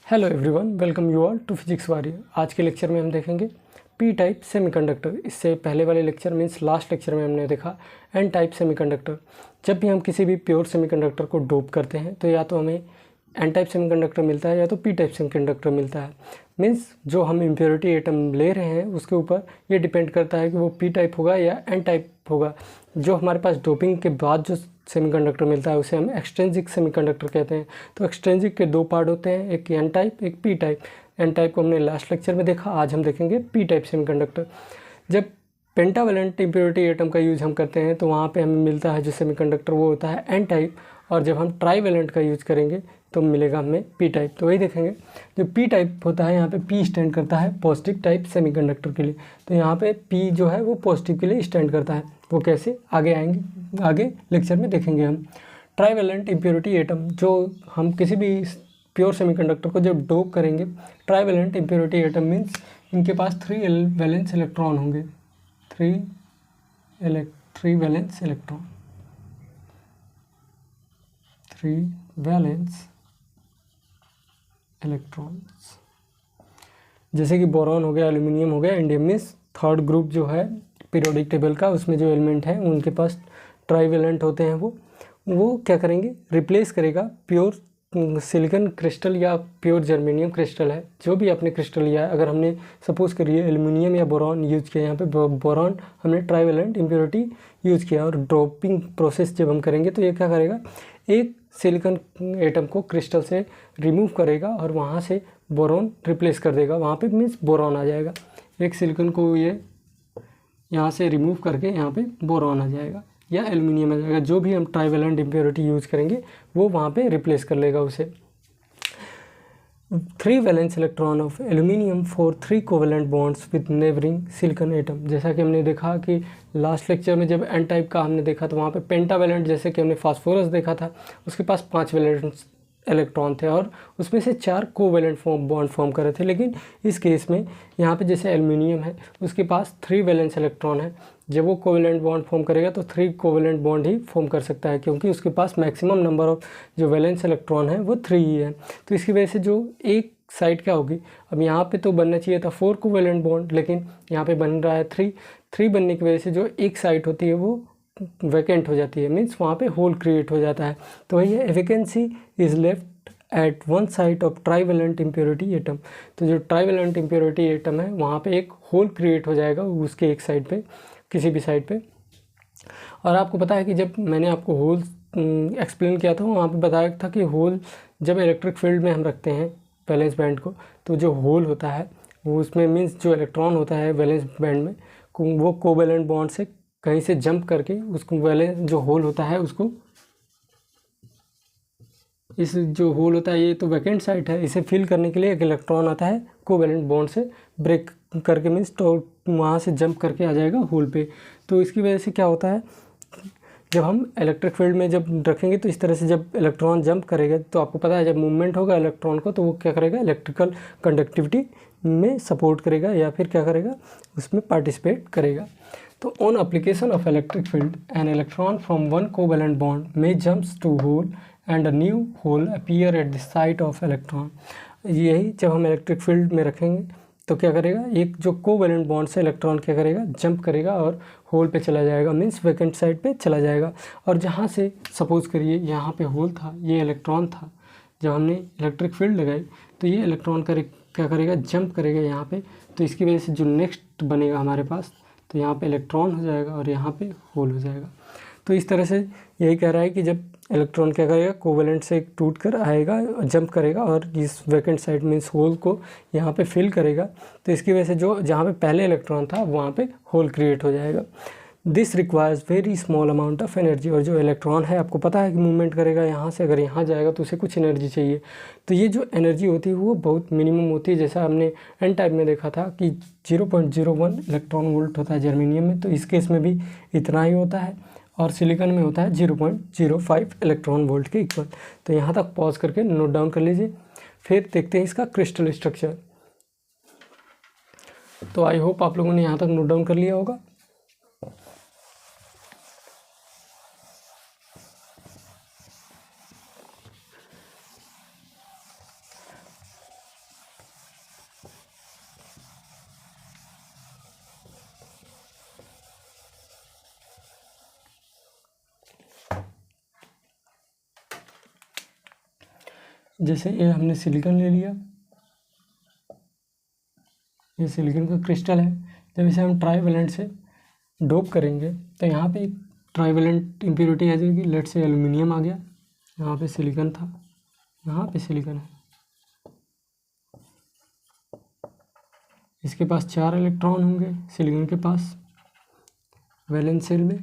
Hello everyone, welcome you all to Physics Warrior. आज के lecture में हम देखेंगे पी टाइप सेमीकंडक्टर। इससे पहले वाले लेक्चर मीन्स लास्ट लेक्चर में हमने देखा एन टाइप सेमीकंडक्टर। जब भी हम किसी भी प्योर सेमीकंडक्टर को डोप करते हैं तो या तो हमें एन टाइप सेमीकंडक्टर मिलता है या तो पी टाइप सेमीकंडक्टर मिलता है। मीन्स जो हम इम्प्योरिटी एटम ले रहे हैं उसके ऊपर ये डिपेंड करता है कि वो पी टाइप होगा या एन टाइप होगा। जो हमारे पास डोपिंग के बाद जो सेमीकंडक्टर मिलता है उसे हम एक्सट्रिंसिक सेमीकंडक्टर कहते हैं। तो एक्सट्रिंसिक के दो पार्ट होते हैं, एक एन टाइप एक पी टाइप। एन टाइप को हमने लास्ट लेक्चर में देखा, आज हम देखेंगे पी टाइप सेमीकंडक्टर। जब पेंटावेलेंट इम्प्योरिटी एटम का यूज़ हम करते हैं तो वहाँ पे हमें मिलता है जो सेमीकंडक्टर वो होता है एन टाइप, और जब हम ट्राईवेलेंट का यूज़ करेंगे तो मिलेगा हमें पी टाइप। तो वही देखेंगे। जो पी टाइप होता है यहाँ पे पी स्टैंड करता है पॉजिटिव टाइप सेमीकंडक्टर के लिए। तो यहाँ पे पी जो है वो पॉजिटिव के लिए स्टैंड करता है। वो कैसे आगे आएंगे, आगे लेक्चर में देखेंगे हम। ट्राईवेलेंट इम्प्योरिटी एटम, जो हम किसी भी प्योर सेमीकंडक्टर को जब डोप करेंगे, ट्राईवेलेंट इम्प्योरिटी एटम मीन्स इनके पास 3 वैलेंस इलेक्ट्रॉन होंगे। 3 वैलेंस इलेक्ट्रॉन, 3 वैलेंस इलेक्ट्रॉन्स। जैसे कि बोरॉन हो गया, एल्यूमिनियम हो गया, इंडियम मीन्स थर्ड ग्रुप जो है पीरियोडिक टेबल का, उसमें जो एलिमेंट है उनके पास ट्राईवेलेंट होते हैं। वो क्या करेंगे, रिप्लेस करेगा प्योर सिलिकॉन क्रिस्टल या प्योर जर्मेनियम क्रिस्टल है, जो भी आपने क्रिस्टल लिया है। अगर हमने सपोज करिए एल्यूमिनियम या बोरॉन यूज़ किया, यहाँ पे बोरॉन हमने ट्राईवेलेंट इम्प्योरिटी यूज़ किया, और ड्रॉपिंग प्रोसेस जब हम करेंगे तो ये क्या करेगा, एक सिलिकॉन एटम को क्रिस्टल से रिमूव करेगा और वहाँ से बोरॉन रिप्लेस कर देगा। वहाँ पे मीन्स बोरॉन आ जाएगा। एक सिलिकॉन को ये यहाँ से रिमूव करके यहाँ पे बोरॉन आ जाएगा या एल्यूमिनियम आ जाएगा। जो भी हम ट्राईवेलेंट इम्प्योरिटी यूज़ करेंगे वो वहाँ पे रिप्लेस कर लेगा उसे। 3 valence electron of aluminium for 3 covalent bonds with neighbouring silicon atom. जैसा कि हमने देखा कि लास्ट लेक्चर में जब एन टाइप का हमने देखा तो वहाँ पे पेंटावेलेंट, जैसे कि हमने फास्फोरस देखा था, उसके पास 5 वैलेंस इलेक्ट्रॉन थे और उसमें से 4 कोवेलेंट बॉन्ड फॉर्म कर रहे थे। लेकिन इस केस में यहाँ पे जैसे एल्यूमिनियम है उसके पास 3 वैलेंस इलेक्ट्रॉन है। जब वो कोवेलेंट बॉन्ड फॉर्म करेगा तो 3 कोवेलेंट बॉन्ड ही फॉर्म कर सकता है, क्योंकि उसके पास मैक्सिमम नंबर ऑफ जो वैलेंस इलेक्ट्रॉन है वो 3 ही है। तो इसकी वजह से जो एक साइड क्या होगी, अब यहाँ पे तो बनना चाहिए था 4 कोवेलेंट बॉन्ड, लेकिन यहाँ पे बन रहा है 3 बनने की वजह से जो एक साइड होती है वो वैकेंट हो जाती है, मीन्स वहाँ पे होल क्रिएट हो जाता है। तो वही है, vacancy is left eight one side of trivalent impurity atom. तो जो ट्राईवेलेंट इम्प्योरिटी एटम है वहाँ पे एक होल क्रिएट हो जाएगा उसके एक साइड पे, किसी भी साइड पे। और आपको पता है कि जब मैंने आपको होल एक्सप्लेन किया था वहाँ पे बताया था कि होल जब इलेक्ट्रिक फील्ड में हम रखते हैं वैलेंस बैंड को, तो जो होल होता है वो उसमें मीन्स जो इलेक्ट्रॉन होता है वैलेंस बैंड में वो कोवेलेंट बॉन्ड से कहीं से जंप करके उसको वैलेंस जो होल होता है उसको, इस जो होल होता है ये तो वैकेंट साइट है, इसे फिल करने के लिए एक इलेक्ट्रॉन आता है कोवेलेंट बॉन्ड से ब्रेक करके, मीन्स तो वहाँ से जंप करके आ जाएगा होल पे। तो इसकी वजह से क्या होता है, जब हम इलेक्ट्रिक फील्ड में जब रखेंगे तो इस तरह से जब इलेक्ट्रॉन जंप करेगा तो आपको पता है जब मूवमेंट होगा इलेक्ट्रॉन को तो वो क्या करेगा, इलेक्ट्रिकल कंडक्टिविटी में सपोर्ट करेगा या फिर क्या करेगा, उसमें पार्टिसिपेट करेगा। तो on application of electric field an electron from one covalent bond में jumps to hole and a new hole appear at the site of electron. यही जब हम इलेक्ट्रिक फील्ड में रखेंगे तो क्या करेगा, एक जो कोवेलेंट बॉन्ड से इलेक्ट्रॉन क्या करेगा, जंप करेगा और होल पे चला जाएगा, मीन्स वैकेंट साइड पे चला जाएगा। और जहाँ से सपोज़ करिए यहाँ पे होल था, ये इलेक्ट्रॉन था, जब हमने इलेक्ट्रिक फील्ड लगाई तो ये इलेक्ट्रॉन क्या करेगा, जंप करेगा यहाँ पे। तो इसकी वजह से जो नेक्स्ट बनेगा हमारे पास, तो यहाँ पे इलेक्ट्रॉन हो जाएगा और यहाँ पे होल हो जाएगा। तो इस तरह से यही कह रहा है कि जब इलेक्ट्रॉन क्या करेगा, कोवेलेंट से टूट कर आएगा, जंप करेगा और इस वैकेंट साइड मीन्स होल को यहाँ पे फिल करेगा, तो इसकी वजह से जो जहाँ पे पहले इलेक्ट्रॉन था वहाँ पे होल क्रिएट हो जाएगा। This requires very small amount of energy. और जो इलेक्ट्रॉन है आपको पता है कि मूवमेंट करेगा यहाँ से, अगर यहाँ जाएगा तो उसे कुछ एनर्जी चाहिए। तो ये जो एनर्जी होती है वो बहुत मिनिमम होती है। जैसा हमने एन टाइप में देखा था कि 0.01 इलेक्ट्रॉन वोल्ट होता है जर्मेनियम में, तो इस केस में भी इतना ही होता है, और सिलिकॉन में होता है 0.05 इलेक्ट्रॉन वोल्ट के इक्वल। तो यहाँ तक पॉज करके नोट डाउन कर लीजिए, फिर देखते हैं इसका क्रिस्टल स्ट्रक्चर। तो आई होप आप लोगों ने यहाँ तक नोट डाउन कर लिया होगा। जैसे ये हमने सिलिकॉन ले लिया, ये सिलिकॉन का क्रिस्टल है। जब इसे हम ट्राईवेलेंट से डोप करेंगे तो यहाँ पे एक ट्राईवेलेंट इम्प्योरिटी आ जाएगी। लेट से एल्युमिनियम आ गया, यहाँ पे सिलिकॉन था, यहाँ पे सिलिकॉन है, इसके पास 4 इलेक्ट्रॉन होंगे सिलिकॉन के पास वैलेंस शेल में।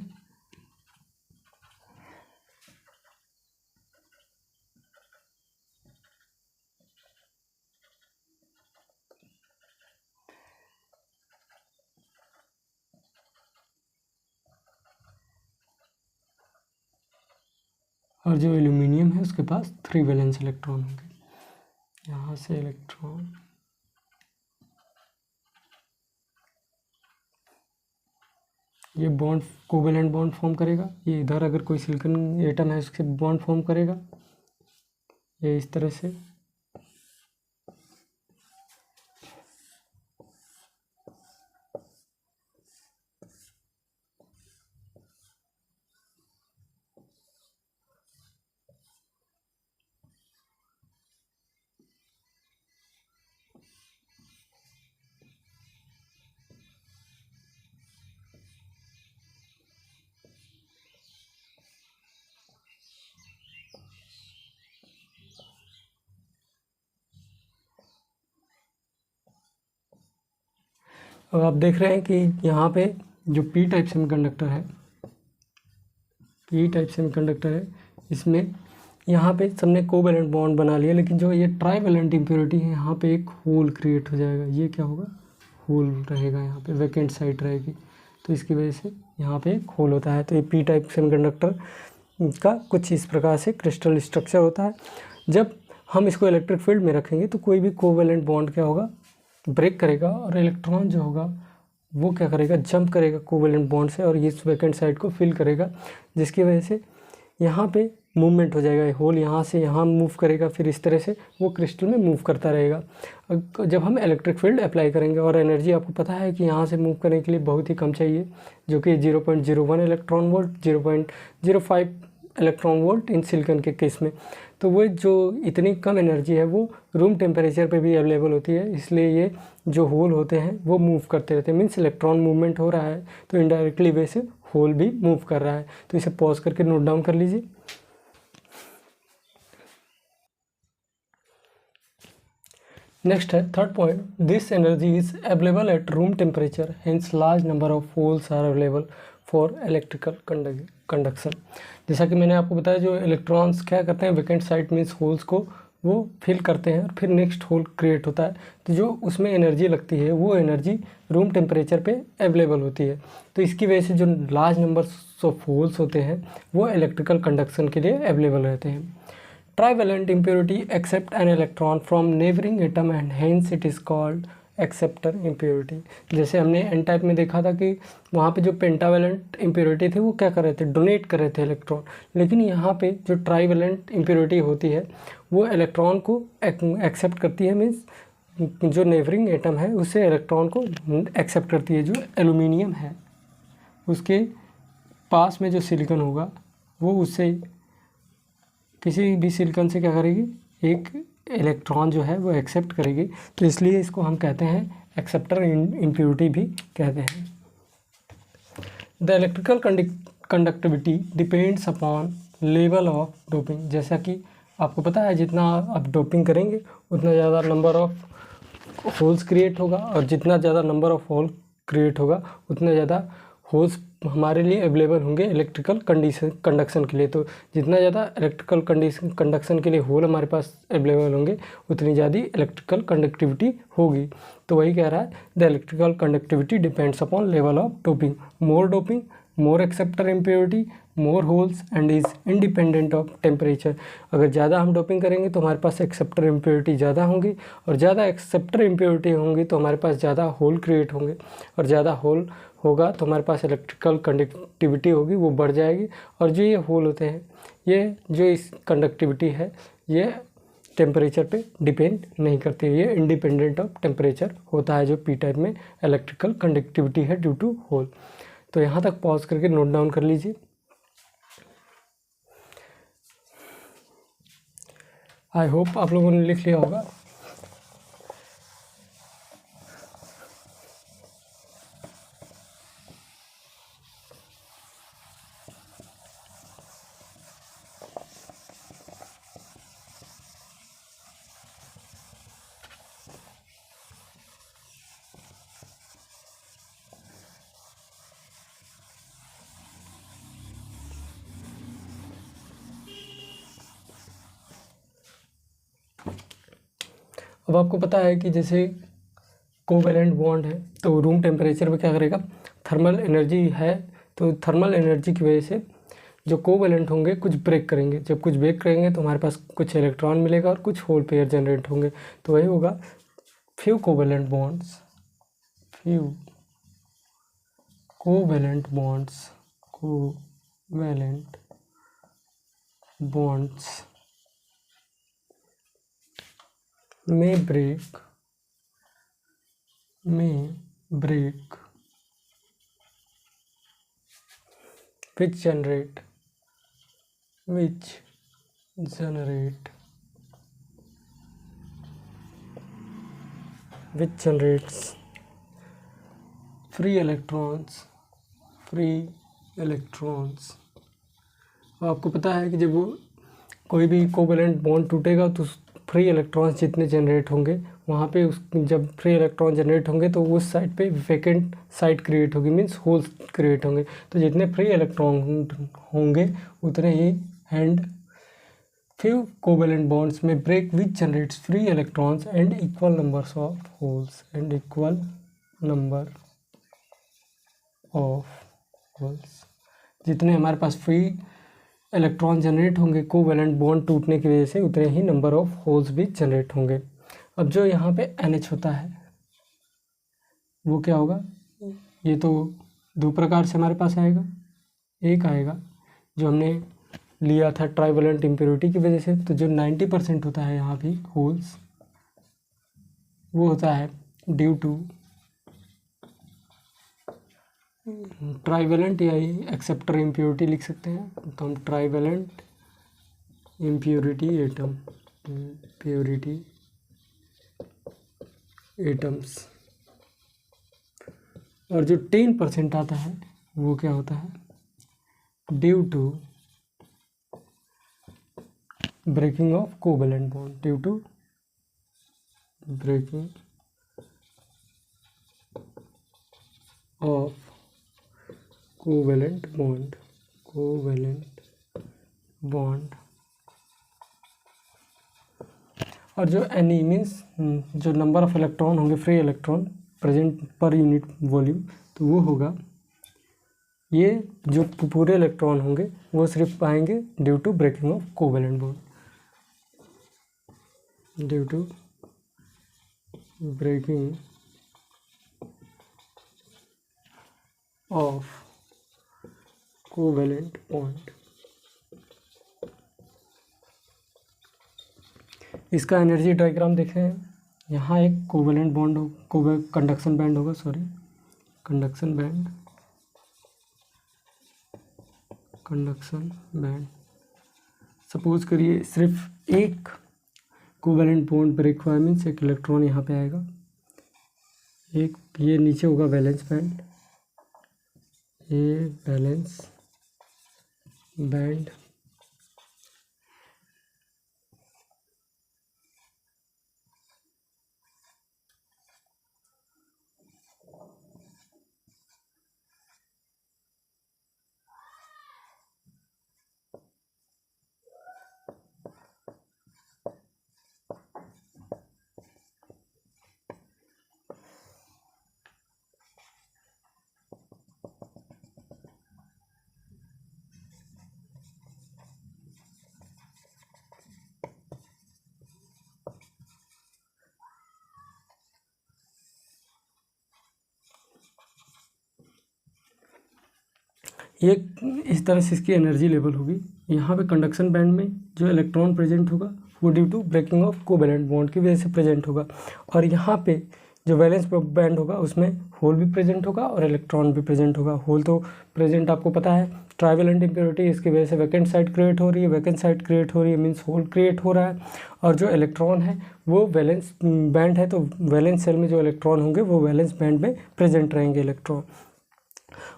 और जो एल्यूमिनियम है उसके पास 3 वैलेंस इलेक्ट्रॉन होंगे। यहाँ से इलेक्ट्रॉन, ये बॉन्ड कोवेलेंट बॉन्ड फॉर्म करेगा। ये इधर अगर कोई सिलिकॉन एटम है उसके बॉन्ड फॉर्म करेगा, ये इस तरह से। अब आप देख रहे हैं कि यहाँ पे जो पी टाइप सेमीकंडक्टर है, इसमें यहाँ पे सबने कोवेलेंट बॉन्ड बना लिया, लेकिन जो ये ट्राईवेलेंट इम्प्योरिटी है यहाँ पे एक होल क्रिएट हो जाएगा। ये क्या होगा, होल रहेगा, यहाँ पे वैकेंट साइट रहेगी, तो इसकी वजह से यहाँ पे एक होल होता है। तो ये पी टाइप सेमीकंडक्टर का कुछ इस प्रकार से क्रिस्टल स्ट्रक्चर होता है। जब हम इसको इलेक्ट्रिक फील्ड में रखेंगे तो कोई भी कोवेलेंट बॉन्ड क्या होगा, ब्रेक करेगा, और इलेक्ट्रॉन जो होगा वो क्या करेगा, जंप करेगा कोवेलेंट बॉन्ड से और इस वैकेंट साइड को फिल करेगा, जिसकी वजह से यहाँ पे मूवमेंट हो जाएगा। होल यहाँ से यहाँ मूव करेगा, फिर इस तरह से वो क्रिस्टल में मूव करता रहेगा। जब हम इलेक्ट्रिक फील्ड अप्लाई करेंगे, और एनर्जी आपको पता है कि यहाँ से मूव करने के लिए बहुत ही कम चाहिए, जो कि 0.01 इलेक्ट्रॉन वोल्ट, 0.05 इलेक्ट्रॉन वोल्ट इन सिलिकॉन के केस में। तो वो जो इतनी कम एनर्जी है वो रूम टेम्परेचर पे भी अवेलेबल होती है, इसलिए ये जो होल होते हैं वो मूव करते रहते हैं। मीन्स इलेक्ट्रॉन मूवमेंट हो रहा है तो इनडायरेक्टली वे से होल भी मूव कर रहा है। तो इसे पॉज करके नोट डाउन कर लीजिए। नेक्स्ट है third point, this energy is available at room temperature, hence large number of holes are available for electrical conduction. जैसा कि मैंने आपको बताया, जो इलेक्ट्रॉन्स क्या करते हैं, वैकेंट साइट मीन्स होल्स को वो फिल करते हैं और फिर नेक्स्ट होल क्रिएट होता है। तो जो उसमें एनर्जी लगती है वो एनर्जी रूम टेम्परेचर पे अवेलेबल होती है। तो इसकी वजह से जो लार्ज नंबर्स ऑफ होल्स होते हैं वो इलेक्ट्रिकल कंडक्शन के लिए अवेलेबल रहते हैं। Trivalent impurity accept an electron from neighbouring atom and hence it is called acceptor impurity. जैसे हमने एन टाइप में देखा था कि वहाँ पे जो पेंटावेलेंट इम्प्योरिटी थी वो क्या कर रहे थे, डोनेट कर रहे थे इलेक्ट्रॉन, लेकिन यहाँ पे जो ट्राईवेलेंट इम्प्योरिटी होती है वो इलेक्ट्रॉन को एक्सेप्ट करती है। मीन्स जो नेबरिंग एटम है उससे इलेक्ट्रॉन को एक्सेप्ट करती है। जो एल्यूमिनियम है उसके पास में जो सिलिकॉन होगा वो उससे किसी भी सिलिकॉन से क्या करेगी, एक इलेक्ट्रॉन जो है वो एक्सेप्ट करेगी। तो इसलिए इसको हम कहते हैं एक्सेप्टर इम्प्योरिटी भी कहते हैं। The electrical conductivity depends upon level of doping. जैसा कि आपको पता है जितना आप डोपिंग करेंगे उतना ज़्यादा नंबर ऑफ होल्स क्रिएट होगा, और जितना ज़्यादा नंबर ऑफ होल क्रिएट होगा उतना ज़्यादा होल्स हमारे लिए अवेलेबल होंगे इलेक्ट्रिकल कंडक्शन के लिए। तो जितना ज़्यादा इलेक्ट्रिकल कंडक्शन के लिए होल हमारे पास अवेलेबल होंगे उतनी ज़्यादा इलेक्ट्रिकल कंडक्टिविटी होगी। तो वही कह रहा है, the electrical conductivity depends upon level of doping. More more acceptor impurity, more holes and is independent of temperature. अगर ज़्यादा हम डोपिंग करेंगे तो हमारे पास एक्सेप्टर इम्प्योरिटी ज़्यादा होंगी, और ज़्यादा एक्सेप्टर इम्प्योरिटी होंगी तो हमारे पास ज़्यादा होल क्रिएट होंगे, और ज़्यादा होल होगा तो हमारे पास इलेक्ट्रिकल कंडक्टिविटी होगी वो बढ़ जाएगी। और जो ये होल होते हैं, ये जो इस कंडक्टिविटी है ये टेम्परेचर पे डिपेंड नहीं करती है, ये इंडिपेंडेंट ऑफ टेम्परेचर होता है जो पी टाइप में इलेक्ट्रिकल कंडक्टिविटी है ड्यू टू होल। तो यहाँ तक पॉज करके नोट डाउन कर लीजिए। आई होप आप लोगों ने लिख लिया होगा। अब आपको पता है कि जैसे कोवैलेंट बॉन्ड है तो रूम टेम्परेचर में क्या करेगा, थर्मल एनर्जी है, तो थर्मल एनर्जी की वजह से जो कोवैलेंट होंगे कुछ ब्रेक करेंगे। जब कुछ ब्रेक करेंगे तो हमारे पास कुछ इलेक्ट्रॉन मिलेगा और कुछ होल पेयर जनरेट होंगे। तो वही होगा few covalent bonds, few covalent bonds, covalent bonds में break which generate which generates free electrons। आपको पता है कि जब वो कोई भी कोवैलेंट बॉन्ड टूटेगा तो फ्री इलेक्ट्रॉन्स जितने जनरेट होंगे वहाँ पे जब फ्री इलेक्ट्रॉन जनरेट होंगे तो उस साइड पे वैकेंट साइड क्रिएट होगी, मीन्स होल्स क्रिएट होंगे। तो जितने फ्री इलेक्ट्रॉन होंगे उतने ही एंड फ्यू कोवैलेंट बॉन्ड्स में break which generates free electrons and equal numbers of holes जितने हमारे पास फ्री इलेक्ट्रॉन जनरेट होंगे कोवैलेंट बॉन्ड टूटने की वजह से उतने ही नंबर ऑफ होल्स भी जनरेट होंगे। अब जो यहाँ पे NH होता है वो क्या होगा, ये तो दो प्रकार से हमारे पास आएगा। एक आएगा जो हमने लिया था ट्राइवेलेंट इम्प्योरिटी की वजह से, तो जो 90% होता है यहाँ भी होल्स वो होता है ड्यू टू ट्राइवेलेंट या एक्सेप्टर इम्प्योरिटी लिख सकते हैं। तो हम ट्राइवेलेंट इम्प्योरिटी एटम्स और जो 10% आता है वो क्या होता है, due to breaking of covalent bond, due to breaking of covalent bond. और जो Ne मीन्स जो नंबर ऑफ इलेक्ट्रॉन होंगे free electron present per unit volume, तो वो होगा, ये जो पूरे इलेक्ट्रॉन होंगे वो सिर्फ पाएंगे due to breaking of covalent bond, due to breaking of covalent bond. इसका एनर्जी डायग्राम देख रहे हैं, यहाँ एक कोवैलेंट बॉन्ड हो, कंडक्शन बैंड होगा, कंडक्शन बैंड। सपोज करिए सिर्फ एक कोवैलेंट बॉन्ड ब्रेक हुआ, मीन्स एक इलेक्ट्रॉन यहाँ पे आएगा, एक ये नीचे होगा वैलेंस बैंड, ये वैलेंस बैंड ये इस तरह से इसकी एनर्जी लेवल होगी। यहाँ पे कंडक्शन बैंड में जो इलेक्ट्रॉन प्रेजेंट होगा वो due to breaking of covalent bond की वजह से प्रेजेंट होगा, और यहाँ पे जो वैलेंस बैंड होगा उसमें होल भी प्रेजेंट होगा और इलेक्ट्रॉन भी प्रेजेंट होगा। होल तो प्रेजेंट आपको पता है, ट्राइवेलेंट इम्प्योरिटी, इसकी वजह से वैकेंट साइट क्रिएट हो रही है, वैकेंट साइट क्रिएट हो रही है मीन्स होल क्रिएट हो रहा है। और जो इलेक्ट्रॉन है वो वैलेंस बैंड है, तो वैलेंस सेल में जो इलेक्ट्रॉन होंगे वो वैलेंस बैंड में प्रेजेंट रहेंगे इलेक्ट्रॉन।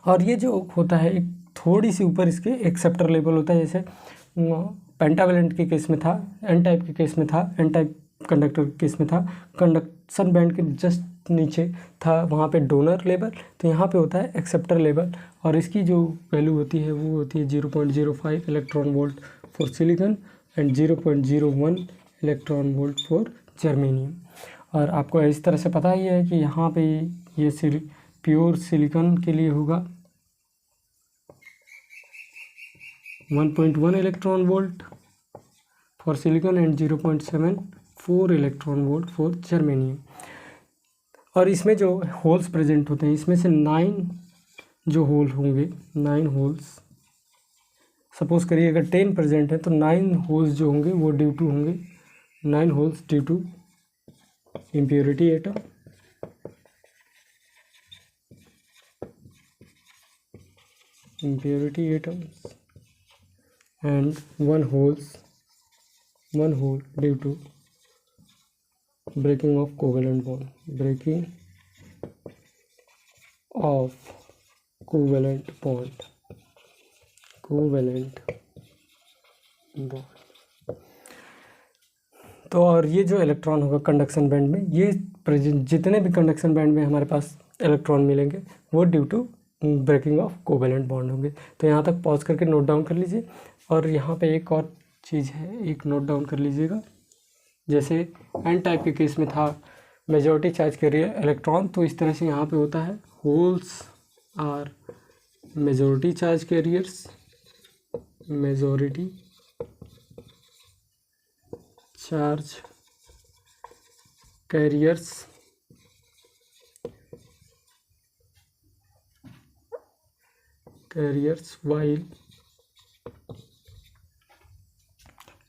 और ये जो होता है एक थोड़ी सी ऊपर इसके एक्सेप्टर लेवल होता है, जैसे पेंटावेलेंट के केस में था, एन टाइप के केस में था, एन टाइप कंडक्टर के केस में था, कंडक्शन बैंड के जस्ट नीचे था वहाँ पे डोनर लेवल, तो यहाँ पे होता है एक्सेप्टर लेवल। और इसकी जो वैल्यू होती है वो होती है 0.05 electron volt for silicon and 0.01 electron volt for germanium. और आपको इस तरह से पता ही है कि यहाँ पे ये प्योर सिलिकॉन के लिए होगा 1.1 electron volt for silicon and 0.74 electron volt for germanium. और इसमें जो होल्स प्रेजेंट होते हैं, इसमें से 9 जो होल होंगे, 9 होल्स, सपोज करिए अगर 10 प्रेजेंट है तो 9 होल्स जो होंगे वो ड्यू टू होंगे, 9 holes due to impurity atom, impurity atoms, and one hole due to breaking of covalent bond, breaking of covalent bond, covalent bond। तो और ये जो इलेक्ट्रॉन होगा कंडक्शन बैंड में, ये जितने भी कंडक्शन बैंड में हमारे पास इलेक्ट्रॉन मिलेंगे वो due to breaking of covalent bond होंगे। तो यहाँ तक पॉज करके नोट डाउन कर लीजिए। और यहाँ पे एक और चीज़ है, एक नोट डाउन कर लीजिएगा। जैसे एन टाइप के केस में था मेजॉरिटी चार्ज कैरियर इलेक्ट्रॉन, तो इस तरह से यहाँ पे होता है holes are majority charge carriers, majority charge carriers while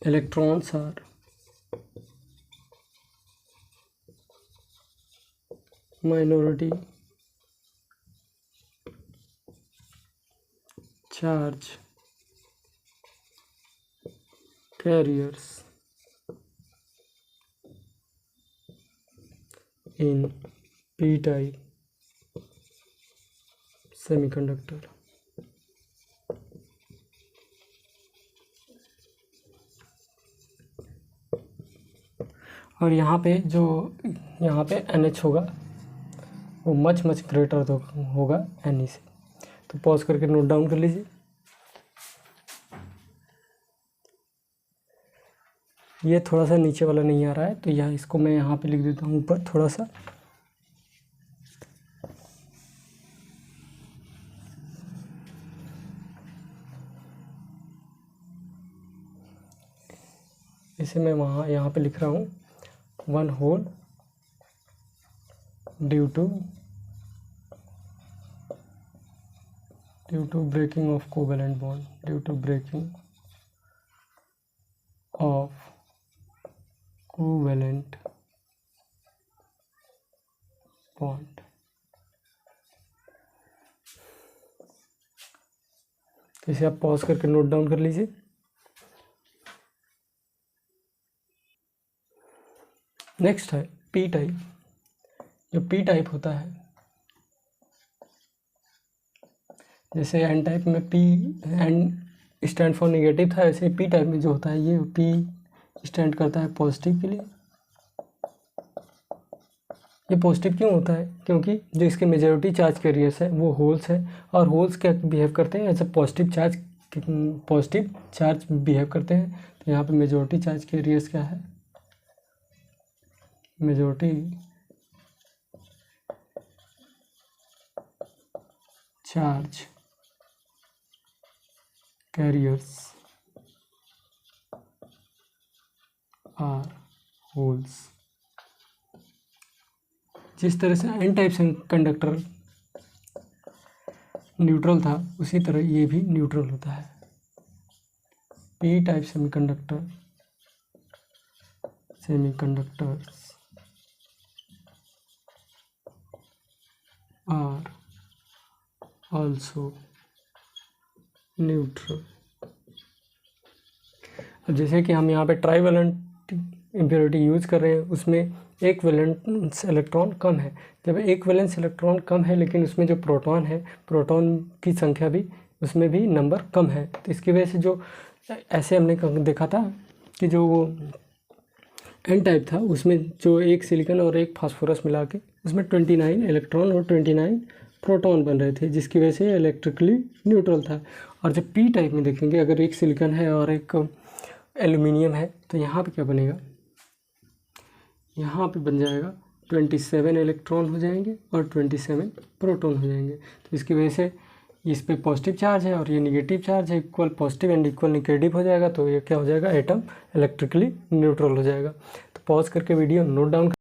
electrons are minority charge carriers in p-type semiconductor। और यहाँ पे जो यहाँ पे NH होगा वो मच ग्रेटर होगा Ne से। तो पॉज करके नोट डाउन कर लीजिए। ये थोड़ा सा नीचे वाला नहीं आ रहा है, तो यह इसको मैं यहाँ पे लिख देता हूँ ऊपर थोड़ा सा। इसे मैं यहाँ पे लिख रहा हूँ, 1 hole due to breaking of covalent bond, due to breaking of covalent bond. तो इसे आप पॉज करके नोट डाउन कर लीजिए। नेक्स्ट है पी टाइप। जो पी टाइप होता है, जैसे एन टाइप में P N stand for negative था, ऐसे पी टाइप में जो होता है ये पी स्टैंड करता है पॉजिटिव के लिए। ये पॉजिटिव क्यों होता है? क्योंकि जो इसके मेजॉरिटी चार्ज कैरियर्स है वो होल्स है, और होल्स क्या बिहेव करते हैं, as a positive charge behave करते हैं। तो यहाँ पे मेजॉरिटी चार्ज कैरियर्स क्या है, majority charge carriers are holes. जिस तरह से एन टाइप कंडक्टर न्यूट्रल था, उसी तरह ये भी न्यूट्रल होता है। P type semiconductors also neutral. अब जैसे कि हम यहाँ पे ट्राईवेलेंट इम्प्योरिटी यूज़ कर रहे हैं, उसमें एक वैलेंस इलेक्ट्रॉन कम है। जब एक वैलेंस इलेक्ट्रॉन कम है लेकिन उसमें जो प्रोटॉन है, प्रोटॉन की संख्या भी उसमें भी नंबर कम है, तो इसकी वजह से जो ऐसे हमने देखा था कि जो वो एन टाइप था उसमें जो एक सिलिकॉन और एक फास्फोरस मिला के उसमें 29 इलेक्ट्रॉन और 29 प्रोटॉन बन रहे थे, जिसकी वजह से इलेक्ट्रिकली न्यूट्रल था। और जब पी टाइप में देखेंगे, अगर एक सिलिकॉन है और एक एल्यूमिनियम है, तो यहाँ पे क्या बनेगा, यहाँ पे बन जाएगा 27 इलेक्ट्रॉन हो जाएंगे और 27 प्रोटॉन हो जाएंगे। तो इसकी वजह से इस पे पॉजिटिव चार्ज है और ये निगेटिव चार्ज है, equal positive and equal negative हो जाएगा, तो ये क्या हो जाएगा, एटम इलेक्ट्रिकली न्यूट्रल हो जाएगा। तो पॉज करके वीडियो नोट डाउन